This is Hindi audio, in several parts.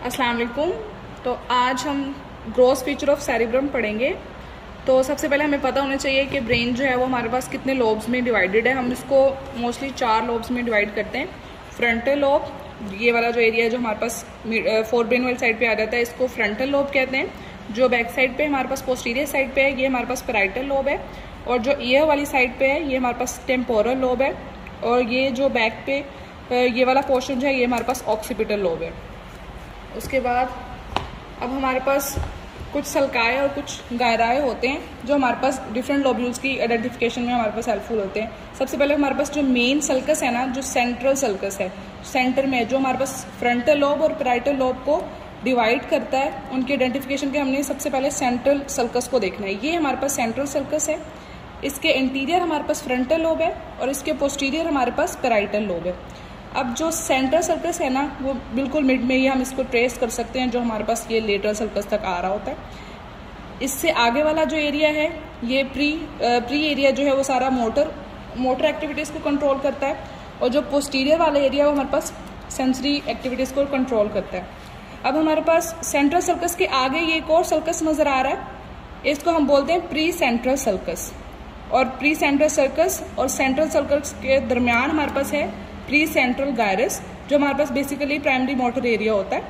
अस्सलाम वालेकुम। तो आज हम ग्रोथ फीचर ऑफ सेरिब्रम पढ़ेंगे। तो सबसे पहले हमें पता होना चाहिए कि ब्रेन जो है वो हमारे पास कितने लोब्स में डिवाइडेड है। हम इसको मोस्टली 4 लोब्स में डिवाइड करते हैं। फ्रंटल लोब, ये वाला जो एरिया है जो हमारे पास फोर ब्रेन वाली साइड पे आ जाता है, इसको फ्रंटल लोब कहते हैं। जो बैक साइड पे हमारे पास पोस्टीरियर साइड पे है, ये हमारे पास पैराइटल लोब है। और जो ईयर वाली साइड पे है, ये हमारे पास टेम्पोरल लोब है। और ये जो बैक पे ये वाला पोर्शन जो है, ये हमारे पास ऑक्सीपिटल लोब है। उसके बाद अब हमारे पास कुछ सल्काए और कुछ गायराए होते हैं जो हमारे पास डिफरेंट लोब्यूल्स की आइडेंटिफिकेशन में हमारे पास हेल्पफुल होते हैं। सबसे पहले हमारे पास जो मेन सल्कस है ना, जो सेंट्रल सल्कस है, सेंटर में जो हमारे पास फ्रंटल लोब और पैराइटल लोब को डिवाइड करता है, उनकी आइडेंटिफिकेशन के हमने सबसे पहले सेंट्रल सल्कस को देखना है। ये हमारे पास सेंट्रल सल्कस है। इसके इंटीरियर हमारे पास फ्रंटल लोब है और इसके पोस्टीरियर हमारे पास पैराइटल लोब है। अब जो सेंट्रल सर्कस है ना, वो बिल्कुल मिड में ही हम इसको ट्रेस कर सकते हैं, जो हमारे पास ये लेटरल सर्कस तक आ रहा होता है। इससे आगे वाला जो एरिया है, ये प्री एरिया जो है वो सारा मोटर एक्टिविटीज़ को कंट्रोल करता है। और जो पोस्टीरियर वाला एरिया वो हमारे पास सेंसरी एक्टिविटीज़ को कंट्रोल करता है। अब हमारे पास सेंट्रल सर्कस के आगे ये एक और सर्कस नज़र आ रहा है, इसको हम बोलते हैं प्री सेंट्रल सर्कस। और प्री सेंट्रल सर्कस और सेंट्रल सर्कस के दरमियान हमारे पास है प्री सेंट्रल गायरस, जो हमारे पास बेसिकली प्राइमरी मोटर एरिया होता है।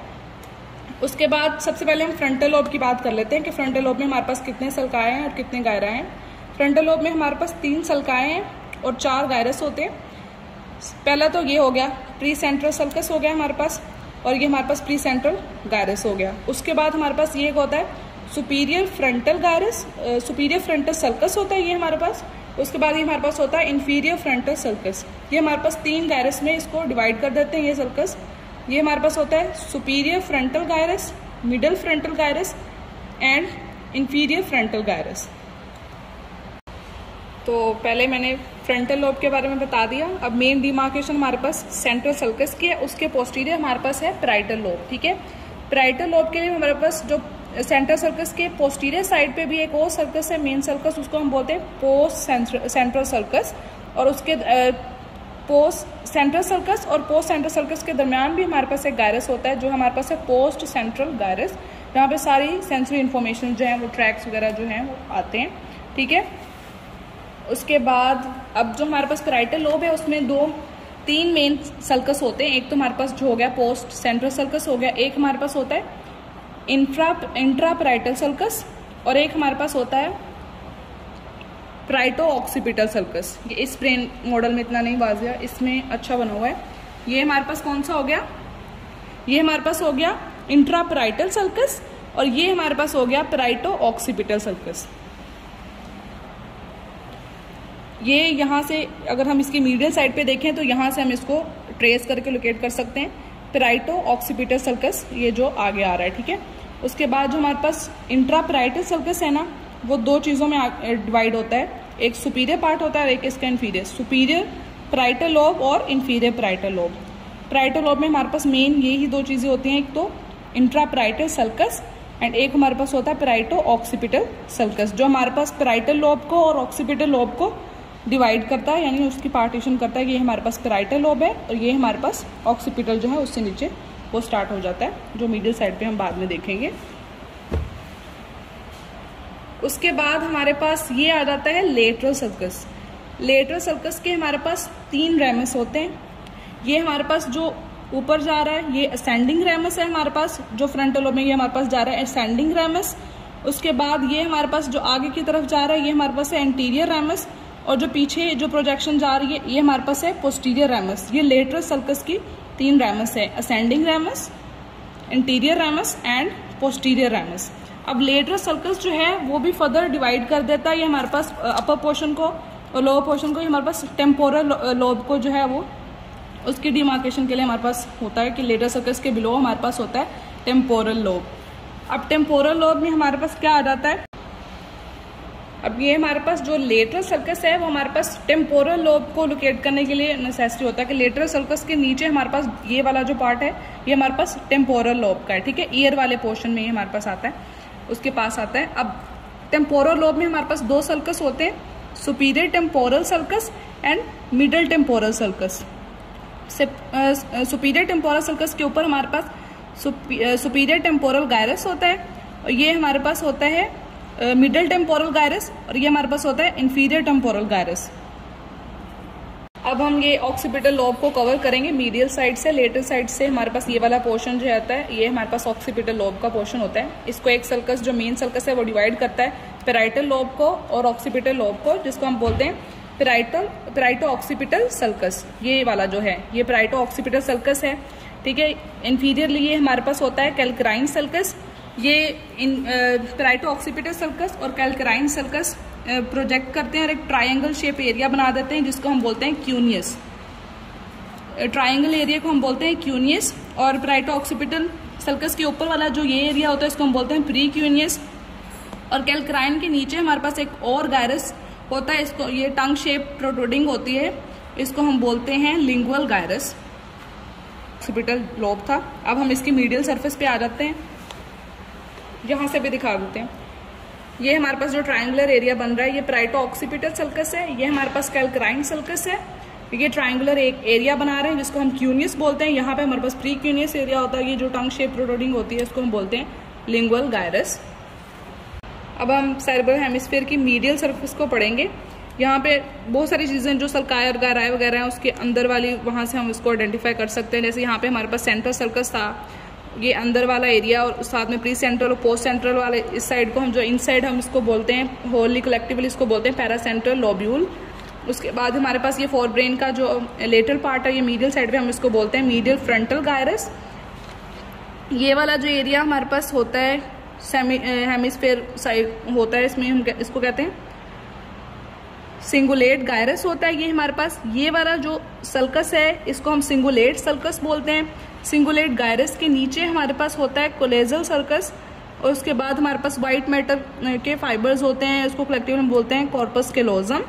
उसके बाद सबसे पहले हम फ्रंटल लोब की बात कर लेते हैं कि फ्रंटल लोब में हमारे पास कितने सल्काए हैं और कितने गायरा हैं। फ्रंटल लोब में हमारे पास 3 सल्काए हैं और 4 गायरस होते हैं। पहला तो ये हो गया प्री सेंट्रल सर्कस हो गया हमारे पास, और ये हमारे पास प्री सेंट्रल गायरस हो गया। उसके बाद हमारे पास ये होता है superior frontal gyrus, superior frontal circus होता है ये हमारे पास। उसके बाद ये हमारे पास होता है इंफीरियर फ्रंटल सर्कस। ये हमारे पास 3 गायरस में इसको डिवाइड कर देते हैं ये सर्कस। ये हमारे पास होता है superior frontal gyrus, middle frontal gyrus and inferior frontal gyrus. तो पहले मैंने फ्रंटल लोब के बारे में बता दिया। अब मेन डिमार्केशन हमारे पास सेंट्रल सर्कस की है, उसके पोस्टीरियर हमारे पास है पैराइटल लोब। ठीक है, पैराइटल लोब के लिए हमारे पास जो सेंट्रल सर्कस के पोस्टीरियर साइड पे भी एक और सर्कस है, मेन सर्कस, उसको हम बोलते हैं पोस्ट सेंट्रल सर्कस। और उसके पोस्ट सेंट्रल सर्कस और पोस्ट सेंट्रल सर्कस के दरमियान भी हमारे पास एक गायरस होता है, जो हमारे पास है पोस्ट सेंट्रल गायरस, जहाँ पे सारी सेंसरी इन्फॉर्मेशन जो है वो ट्रैक्स वगैरह जो हैं वो आते हैं। ठीक है, उसके बाद अब जो हमारे पास पैराइटल लोब है उसमें 3 मेन सर्कस होते हैं। एक तो हमारे पास जो हो गया पोस्ट सेंट्रल सर्कस हो गया, एक हमारे पास होता है इंट्रा पैराइटल सर्कस, और एक हमारे पास होता है पैराइटो ऑक्सीपिटल सर्कस। ये इस ब्रेन मॉडल में इतना नहीं वाज़िया, इसमें अच्छा बना हुआ है। ये हमारे पास कौन सा हो गया, ये हमारे पास हो गया इंट्रा पैराइटल सर्कस, और ये हमारे पास हो गया पैराइटो ऑक्सीपिटल सर्कस। ये यहाँ से अगर हम इसकी मीडियल साइड पे देखें तो यहाँ से हम इसको ट्रेस करके लोकेट कर सकते हैं, पैराइटो ऑक्सीपिटल सर्कस, ये जो आगे आ रहा है। ठीक है, उसके बाद जो हमारे पास इंट्रा पैराइटल सर्कस है ना, वो 2 चीज़ों में डिवाइड होता है। एक सुपीरियर पार्ट होता है और एक इसका इन्फीरियर। सुपीरियर पैराइटल लोब और inferior parietal lobe. Parietal lobe में हमारे पास मेन यही 2 चीज़ें होती हैं, एक तो इंट्रा पैराइटल सर्कस एंड एक हमारे पास होता है पैराइटो ऑक्सीपिटल सर्कस, जो हमारे पास पैराइटल लोब को और ऑक्सीपिटल लोब को डिवाइड करता है, यानी उसकी पार्टीशन करता है कि ये हमारे पास पैराइटल लोब है और ये हमारे पास ऑक्सीपिटल जो है उससे नीचे वो स्टार्ट हो जाता है, जो मिडिल साइड पे हम बाद में देखेंगे। उसके बाद हमारे पास ये आ जाता है लेटरल सर्कस। लेटरल सर्कस के हमारे पास 3 रेमस होते हैं। ये हमारे पास जो ऊपर जा रहा है ये असेंडिंग रेमस है हमारे पास, जो फ्रंटल लोब में ये हमारे पास जा रहा है असेंडिंग रेमस। उसके बाद ये हमारे पास जो आगे की तरफ जा रहा है ये हमारे पास है एंटीरियर रेमस, और जो पीछे जो प्रोजेक्शन जा रही है ये हमारे पास है पोस्टीरियर रेमस। ये लेटरल सर्कस की 3 रेमस है, ascending ramus, interior ramus and posterior ramus. अब लेटरल सर्कस जो है वो भी फर्दर डिवाइड कर देता है, ये हमारे पास अपर पोर्शन को और लोअर पोर्शन को, ये हमारे पास टेम्पोरल लोब को जो है वो उसकी डिमार्केशन के लिए हमारे पास होता है कि लेटरल सर्कस के बिलो हमारे पास होता है टेम्पोरल लोब। अब टेम्पोरल लोब में हमारे पास क्या आ जाता है, अब ये हमारे पास जो लेटरल सर्कस है वो हमारे पास टेम्पोरल लोब को लोकेट करने के लिए नेसेसरी होता है कि लेटरल सर्कस के नीचे हमारे पास ये वाला जो पार्ट है ये हमारे पास टेम्पोरल लोब का है। ठीक है, ईयर वाले पोर्शन में ये हमारे पास आता है, उसके पास आता है। अब टेम्पोरल लोब में हमारे पास 2 सर्कस होते हैं, superior temporal circus and middle temporal circus. Superior temporal circus के ऊपर हमारे पास सुपीरियर टेम्पोरल गायरस होता है, और ये हमारे पास होता है मिडल टेम्पोरल गायरस, और ये हमारे पास होता है इंफीरियर टेम्पोरल गायरस। अब हम ये ऑक्सीपिटल लोब को कवर करेंगे मीडियल साइड से, लेटरल साइड से हमारे पास ये वाला पोर्शन जो आता है ये हमारे पास ऑक्सीपिटल लोब का पोर्शन होता है। इसको एक सल्कस जो मेन सल्कस है वो डिवाइड करता है पेराइटल लोब को और ऑक्सीपिटल लोब को, जिसको हम बोलते हैं पेराइटो ऑक्सीपिटल सल्कस। ये वाला जो है ये पेराइटो ऑक्सीपिटल सल्कस है, ठीक है। इंफीरियरली ये हमारे पास होता है कैल्कराइन सल्कस। ये पेराइटो ऑक्सीपिटल सल्कस और कैल्कराइन सल्कस प्रोजेक्ट करते हैं और एक ट्रायंगल शेप एरिया बना देते हैं जिसको हम बोलते हैं क्यूनियस। ट्रायंगल एरिया को हम बोलते हैं क्यूनियस, और पेराइटो ऑक्सीपिटल सल्कस के ऊपर वाला जो ये एरिया होता है इसको हम बोलते हैं प्री क्यूनियस। और कैल्कराइन के नीचे हमारे पास एक और गायरस होता है, इसको ये टंग शेप प्रोट्रूडिंग होती है, इसको हम बोलते हैं लिंगुअल गायरस। ऑक्सीपिटल लोब था। अब हम इसकी मीडियल सरफेस पे आ जाते हैं, यहाँ से भी दिखा देते हैं। ये हमारे पास जो ट्रायंगुलर एरिया बन रहा है ये पेराइटो ऑक्सीपिटल सल्कस है, ये हमारे पास कैल्कराइन सल्कस है। ये ट्रायंगुलर एक एरिया बना रहे हैं जिसको हम क्यूनियस बोलते हैं। यहाँ पे हमारे पास प्री क्यूनियस एरिया होता है, ये जो टंग शेप प्रोट्रूडिंग होती है इसको हम बोलते हैं लिंगुअल गायरस। अब हम सेरेब्रल हेमिस्फीयर की मीडियल सरफेस को पढ़ेंगे। यहाँ पे बहुत सारी चीज़ें जो सल्काई और गायराई वगैरह हैं उसके अंदर वाली, वहाँ से हम उसको आइडेंटिफाई कर सकते हैं। जैसे यहाँ पे हमारे पास सेंट्रल सर्कस था, ये अंदर वाला एरिया, और साथ में प्री सेंट्रल और पोस्ट सेंट्रल वाले इस साइड को हम जो इन साइड हम इसको बोलते हैं होली कलेक्टिवली इसको बोलते हैं पैरासेंट्रल लोब्यूल। उसके बाद हमारे पास ये फोर ब्रेन का जो लेटरल पार्ट है ये मीडियल साइड पे हम इसको बोलते हैं मीडियल फ्रंटल गायरस। ये वाला जो एरिया हमारे पास होता है हेमिस्फीयर साइड होता है, इसमें हम इसको कहते हैं सिंगुलेट गायरस होता है। ये हमारे पास ये वाला जो सल्कस है इसको हम सिंगुलेट सल्कस बोलते हैं। सिंगुलेट गायरस के नीचे हमारे पास होता है कोलेजल सर्कस, और उसके बाद हमारे पास व्हाइट मैटर के फाइबर्स होते हैं, इसको कलेक्टिवली हम बोलते हैं कॉर्पस कैलोजम।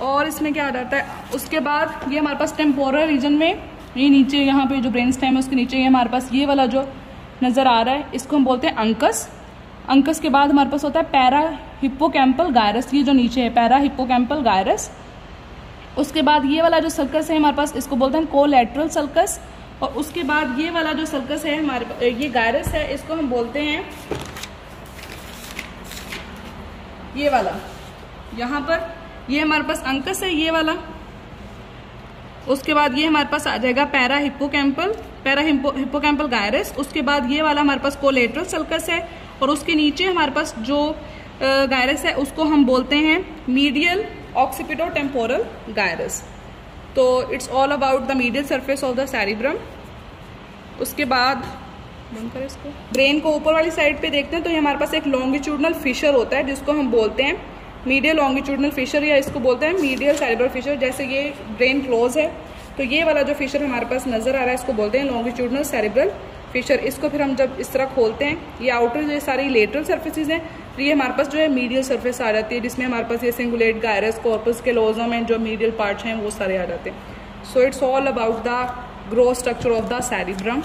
और इसमें क्या आ जाता है, उसके बाद ये हमारे पास टेम्पोरल रीजन में ये नीचे यहाँ पे जो ब्रेन स्टेम है उसके नीचे ये हमारे पास ये वाला जो नजर आ रहा है इसको हम बोलते हैं अंकस। अंकस के बाद हमारे पास होता है पैरा हिप्पोकैम्पल गायरस, ये जो नीचे है पैरा हिप्पोकैम्पल गायरस। उसके बाद ये वाला जो सर्कस है हमारे पास इसको बोलते हैं कोलैटरल सर्कस, और उसके बाद ये वाला जो सर्कस है हमारे ये गायरस है इसको हम बोलते हैं ये वाला, यहाँ पर ये हमारे पास अंकस है ये वाला। उसके बाद ये हमारे पास आ जाएगा पैरा हिप्पोकैम्पल गायरस। उसके बाद ये वाला हमारे पास कोलैटरल सर्कस है, और उसके नीचे हमारे पास जो गायरस है उसको हम बोलते हैं मीडियल ऑक्सीपिटो टेम्पोरल गायरस। तो it's all about the medial surface of the cerebrum. उसके बाद इसको ब्रेन को ऊपर वाली साइड पे देखते हैं तो ये हमारे पास एक लॉन्गिट्यूडनल फिशर होता है जिसको हम बोलते हैं मीडियल लॉन्गिट्यूडनल फिशर, या इसको बोलते हैं मीडियल सेरिब्रल फिशर। जैसे ये ब्रेन क्लोज है तो ये वाला जो फिशर हमारे पास नजर आ रहा है इसको बोलते हैं लॉन्गिट्यूडनल सेरिब्रल फिशर। इसको फिर हम जब इस तरह खोलते हैं ये आउटर जो सारी लेटरल सर्फेसिस हैं, तो ये हमारे पास जो है मीडियल सरफेस आ जाती है जिसमें हमारे पास ये cingulate gyrus corpus callosum and जो मीडियल पार्ट्स हैं वो सारे आ जाते हैं। So it's all about the growth structure of the cerebrum.